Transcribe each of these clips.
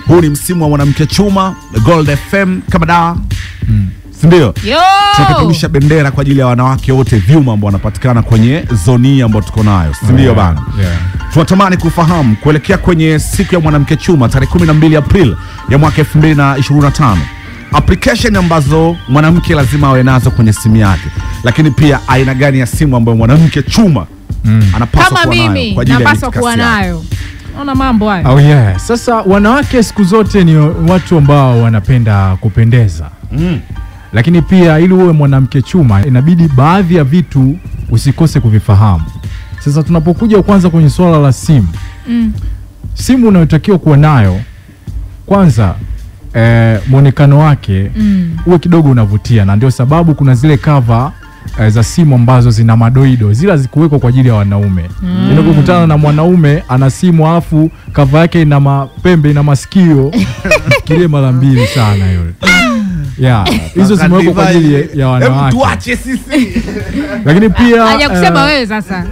Huu ni msimu wa mwanamke chuma, Gold FM kama dawa. Sindio? Tunapeperusha bendera kwa ajili ya wanawake wote vyuma ambao wanapatikana kwenye zoni ambao tuko nayo. Sindio bana? Tunatamani kufahamu kuelekea kwenye siku ya mwanamke chuma tarehe 12 April ya mwaka 2025. Application ambazo mwanamke lazima awe nazo kwenye simu yake. Lakini pia aina gani ya simu ambayo mwanamke chuma anapaswa kuwa nayo kwa ajili ya mitikasi yake. Ona mambo hayo. Oh yeah. Sasa wanawake siku zote ni watu ambao wanapenda kupendeza. Lakini pia ili uwe mwanamke chuma inabidi baadhi ya vitu usikose kuvifahamu. Sasa tunapokuja kwanza kwenye swala la simu. Simu unayotakiwa kuwa nayo kwanza muonekano wake uwe kidogo unavutia, na ndio sababu kuna zile cover za simu ambazo zina madoido, zile zikuwekwa kwa ajili ya wanaume. Unapokutana na mwanaume ana simu alafu cover yake ina mapembe, ina masikio, kile mara mbili sana yule. Hizo zimewekwa kwa ajili ya wanawake. Tuache sisi. Lakini pia hajakusema wewe sasa.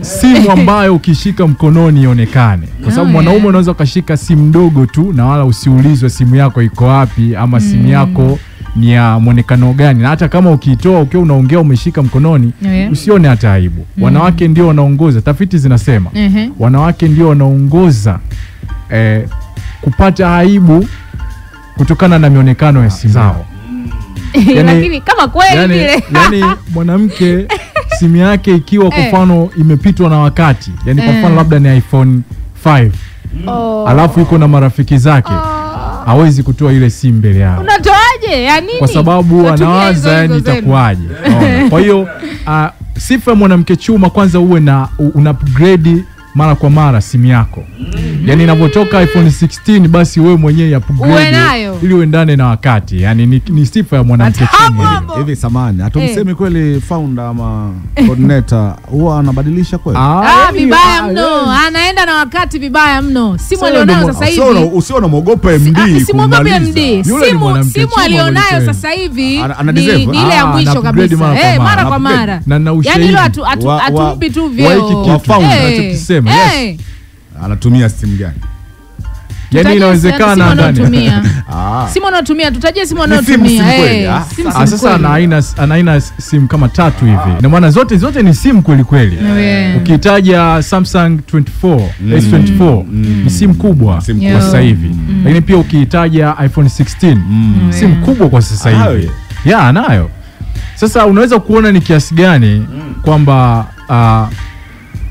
Simu ambayo ukishika mkononi ionekane. Kwa sababu mwanaume unaweza ukashika simu ndogo tu na wala usiulizwe simu yako iko wapi ama simu yako ni ya muonekano gani, na hata kama ukiitoa ukiwa unaongea umeshika mkononi usione hata aibu. Wanawake ndio wanaongoza, tafiti zinasema wanawake ndio wanaongoza kupata aibu kutokana na mionekano ya simu zao. Lakini kama kweli vile yani mwanamke simu yake ikiwa kwa mfano imepitwa na wakati, yani kwa mfano labda ni iPhone 5 alafu iko na marafiki zake, hawezi kutoa ile simu mbele yao. Unatoaje? Ya nini? Kwa sababu anawaza yani itakuaje. Kwa hiyo sifa mwanamke chuma kwanza uwe na una upgrade mara kwa mara simu yako. Yani inapotoka iPhone 16 basi wewe mwenyewe upgrade ili uendane na wakati. Yani ni sifa ya mwanamke chuma. Hivi samani, hatumsemi kweli founder ama coordinator huwa anabadilisha kweli? Vibaya mno. Anaenda na wakati vibaya mno. Simu alionayo sasa hivi. Usione muogope MD. Simuogope MD. Simu alionayo sasa hivi ni ile ya mwisho kabisa. Mara kwa mara. Yani hilo atumpi tu vyeo. Anachokisema. Anatumia simu gani? Yani inawezekana ndani. Simu anatumia, tutajie simu anatumia. Sasa ana aina simu kama 3 hivi. Na maana zote ni simu kweli kweli. Ukitaja Samsung 24, S24 ni simu kubwa kwa sasa hivi. Lakini pia ukitaja iPhone 16 simu kubwa kwa sasa hivi. Nayo. Sasa unaweza kuona ni kiasi gani kwamba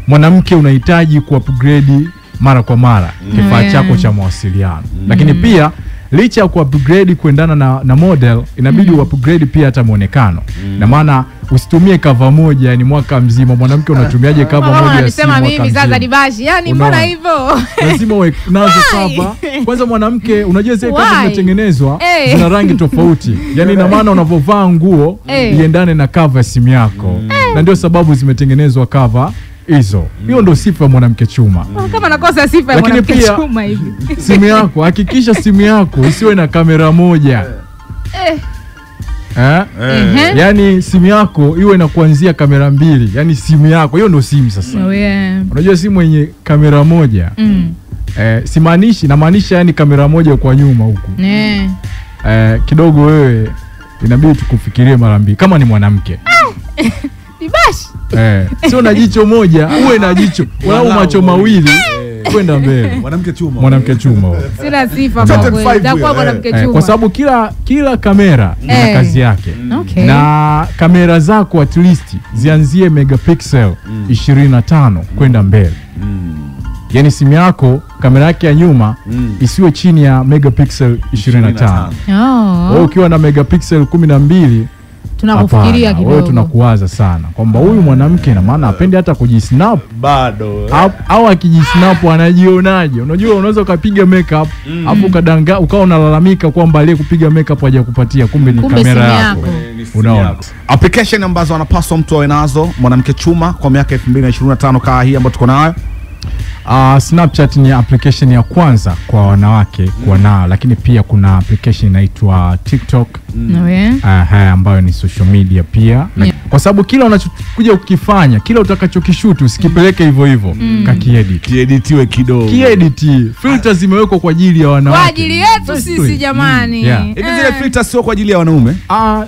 mwanamke unahitaji ku-upgrade mara kwa mara kifaa chako cha mawasiliano. Lakini pia licha ya ku-upgrade kuendana na model, inabidi u-upgrade pia hata muonekano. Na maana usitumie cover moja ni mwaka mzima. Mwanamke unatumiaje cover moja ya simu mwaka mzima? Mimi sasa Dibashi, yani mbona hivyo? Lazima uwe nazo cover. Kwanza mwanamke unajua zile cover zimetengenezwa zina rangi tofauti. Yani ina maana unapovaa nguo iendane na cover ya simu yako. Na ndio sababu zimetengenezwa cover hizo. Hiyo ndio sifa ya mwanamke chuma. Kama nakosa sifa ya mwanamke chuma hivi. Simu yako, hakikisha simu yako isiwe na kamera moja. Yani simu yako iwe na kuanzia kamera 2. Yani simu yako, hiyo ndio simu sasa. Unajua simu yenye kamera moja. Simaanishi, namaanisha yani kamera moja kwa nyuma huku. Kidogo wewe inabidi tukufikirie mara 2 kama ni mwanamke. Dibashi. Sio na jicho moja, uwe na jicho wala macho mawili kwenda mbele. Mwanamke chuma. Sina sifa kwa kweli. Ndio mwanamke chuma. Kwa sababu kila kamera ina kazi yake. Na kamera zako at least zianzie megapixel 25 kwenda mbele. Yani simu yako kamera yake ya nyuma isiwe chini ya megapixel 25. Wewe ukiwa na megapixel 12 tunakufikiria kidogo. Wewe tunakuwaza sana kwamba huyu mwanamke na maana apende hata kujisnap bado. Au akijisnap anajionaje? Unajua unaweza ukapiga makeup afu kadanga ukawa unalalamika kwamba aliye kupiga makeup hajakupatia, kumbe ni kamera yako. Unaona? Application ambazo anapaswa mtu awe nazo mwanamke chuma kwa miaka 2025 kaa hii ambayo tuko nayo. Snapchat ni application ya kwanza kwa wanawake kuwa nayo, lakini pia kuna application inaitwa TikTok ambayo ni social media pia. Kwa sababu kila unachokuja ukifanya, kila utakachokishoot usikipeleke hivyo hivyo, kieditiwe kidogo. Filters zimewekwa kwa ajili ya wanawake. Kwa ajili yetu sisi jamani. Hivi zile filters sio kwa ajili ya wanaume?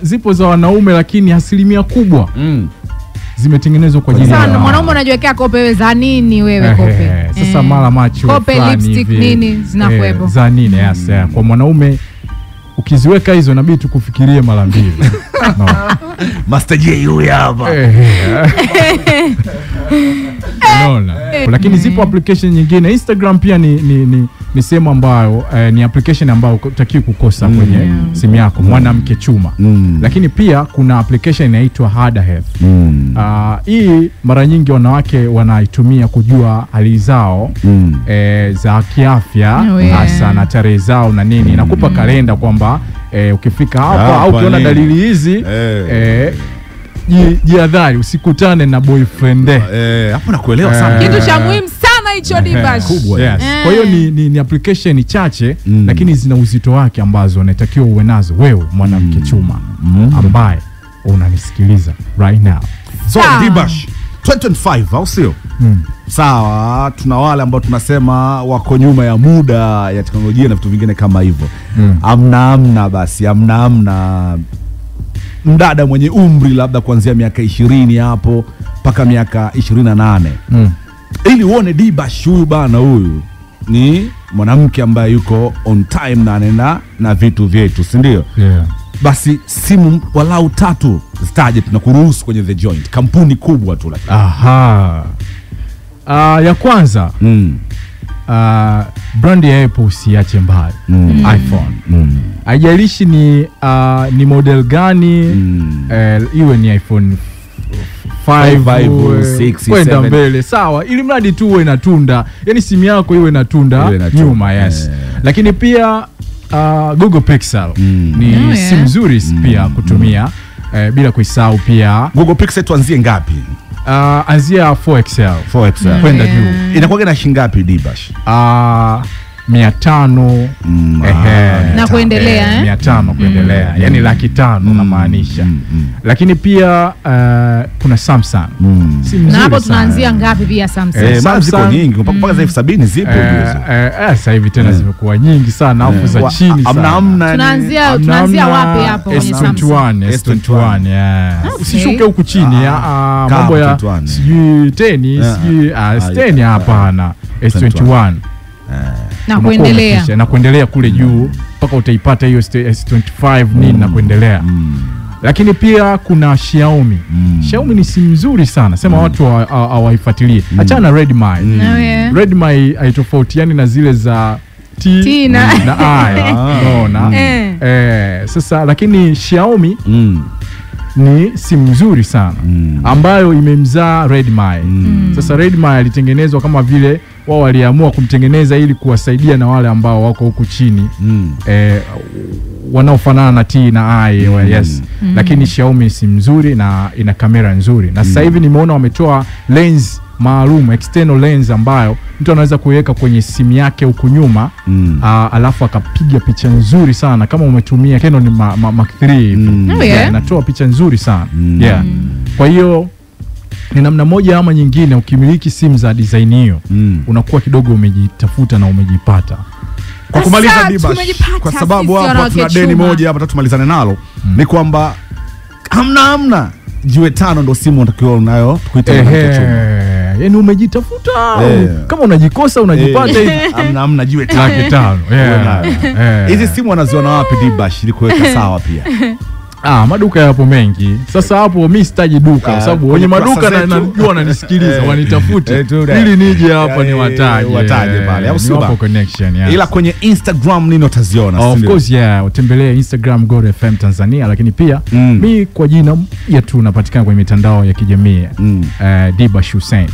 Zipo za wanaume, lakini asilimia kubwa zimetengenezwa kwa ajili ya wanaume. Mwanaume unajiwekea kope wewe za nini wewe kope? Sasa mara macho kope, lipstick nini zinakuepo. Za nini? Kwa mwanaume ukiziweka hizo inabidi tukufikirie mara mbili. Master J huyu hapa. Lakini zipo application nyingine. Instagram pia ni sehemu ambayo ni application ambayo hutakiwi kukosa kwenye simu yako, mwanamke chuma. Lakini pia kuna application inaitwa Harder Health. Hii mara nyingi wanawake wanaitumia kujua hali zao za kiafya, hasa na tarehe zao na nini. Inakupa kalenda kwamba ukifika hapa au ukiona dalili hizi jihadhari usikutane na boyfriend. Hapo nakuelewa sana. Kitu cha muhimu sana hicho Dibash. Kwa hiyo ni application chache lakini zina uzito wake ambazo unatakiwa uwe nazo wewe mwanamke chuma ambaye unanisikiliza right now. So Dibash 2025 au sio? Sawa, tuna wale ambao tunasema wako nyuma ya muda ya teknolojia na vitu vingine kama hivyo. Amna mdada mwenye umri labda kuanzia miaka 20 hapo mpaka miaka 28. Ili uone Dibash huyu bana, huyu ni mwanamke ambaye yuko on time na anaenda na vitu vyetu, si ndio? Basi simu walau 3 zitaje tunakuruhusu kwenye The Joint, kampuni kubwa tu lakini. Ya kwanza brand ya Apple usiache mbali. iPhone. Haijalishi ni model gani, iwe ni iPhone 5, 6, kwenda mbele, sawa, ili mradi tu uwe na tunda, yani simu yako iwe na tunda nyuma. Lakini pia Google Pixel ni simu nzuri pia kutumia, bila kuisahau pia Google Pixel. Tuanzie ngapi? Anzia 4XL kwenda juu. Inakuwa na shilingi ngapi Dibash? 500 na kuendelea 500 kuendelea, yani 500,000 na maanisha. Lakini pia kuna Samsung. Na hapo tunaanzia ngapi pia Samsung? Ziko nyingi mpaka za 70 zipo hizo. Sasa hivi tena zimekuwa nyingi sana, afu za chini sana. Tunaanzia wapi hapo kwenye Samsung? S21. Usishuke huku chini, mambo ya sijui 10, sijui 10, hapana. S21 na kuendelea kule juu mpaka utaipata hiyo S25 nini na kuendelea. Lakini pia kuna Xiaomi. Xiaomi ni simu nzuri sana, sema watu hawaifuatilie. Achana na Redmi. Redmi haitofautiani na zile za T na I. Unaona? Sasa lakini Xiaomi ni simu nzuri sana ambayo imemzaa Redmi. Sasa Redmi alitengenezwa kama vile wao waliamua kumtengeneza ili kuwasaidia na wale ambao wako huku chini wanaofanana na T na I. Lakini Xiaomi simu nzuri na ina kamera nzuri. Na sasa hivi nimeona wametoa lens maalum, external lens, ambayo mtu anaweza kuiweka kwenye simu yake huku nyuma, alafu akapiga picha nzuri sana kama umetumia Canon Mark 3. Inatoa picha nzuri sana. Kwa hiyo ni namna moja ama nyingine, ukimiliki simu za design hiyo unakuwa kidogo umejitafuta na umejipata. Kwa kumaliza Dibash, kwa sababu hapa tuna deni moja hapa tumalizane nalo, ni kwamba hamna jiwe 5 ndo simu unatakiwa unayo tukuita yani umejitafuta. Kama unajikosa unajipata hivi. Hamna jiwe 5. Hizi simu wanaziona wapi Dibash ili kuweka sawa pia? Maduka yapo mengi. Sasa hapo mimi sitaji duka kwa sababu wenye maduka najua wananisikiliza, wanitafute ili nije hapa ni wataje pale au sio hapo connection. Ila kwenye Instagram nini utaziona? Of course utembelee Instagram God FM Tanzania, lakini pia mimi kwa jina yetu napatikana kwenye mitandao ya kijamii Dibash Hussein.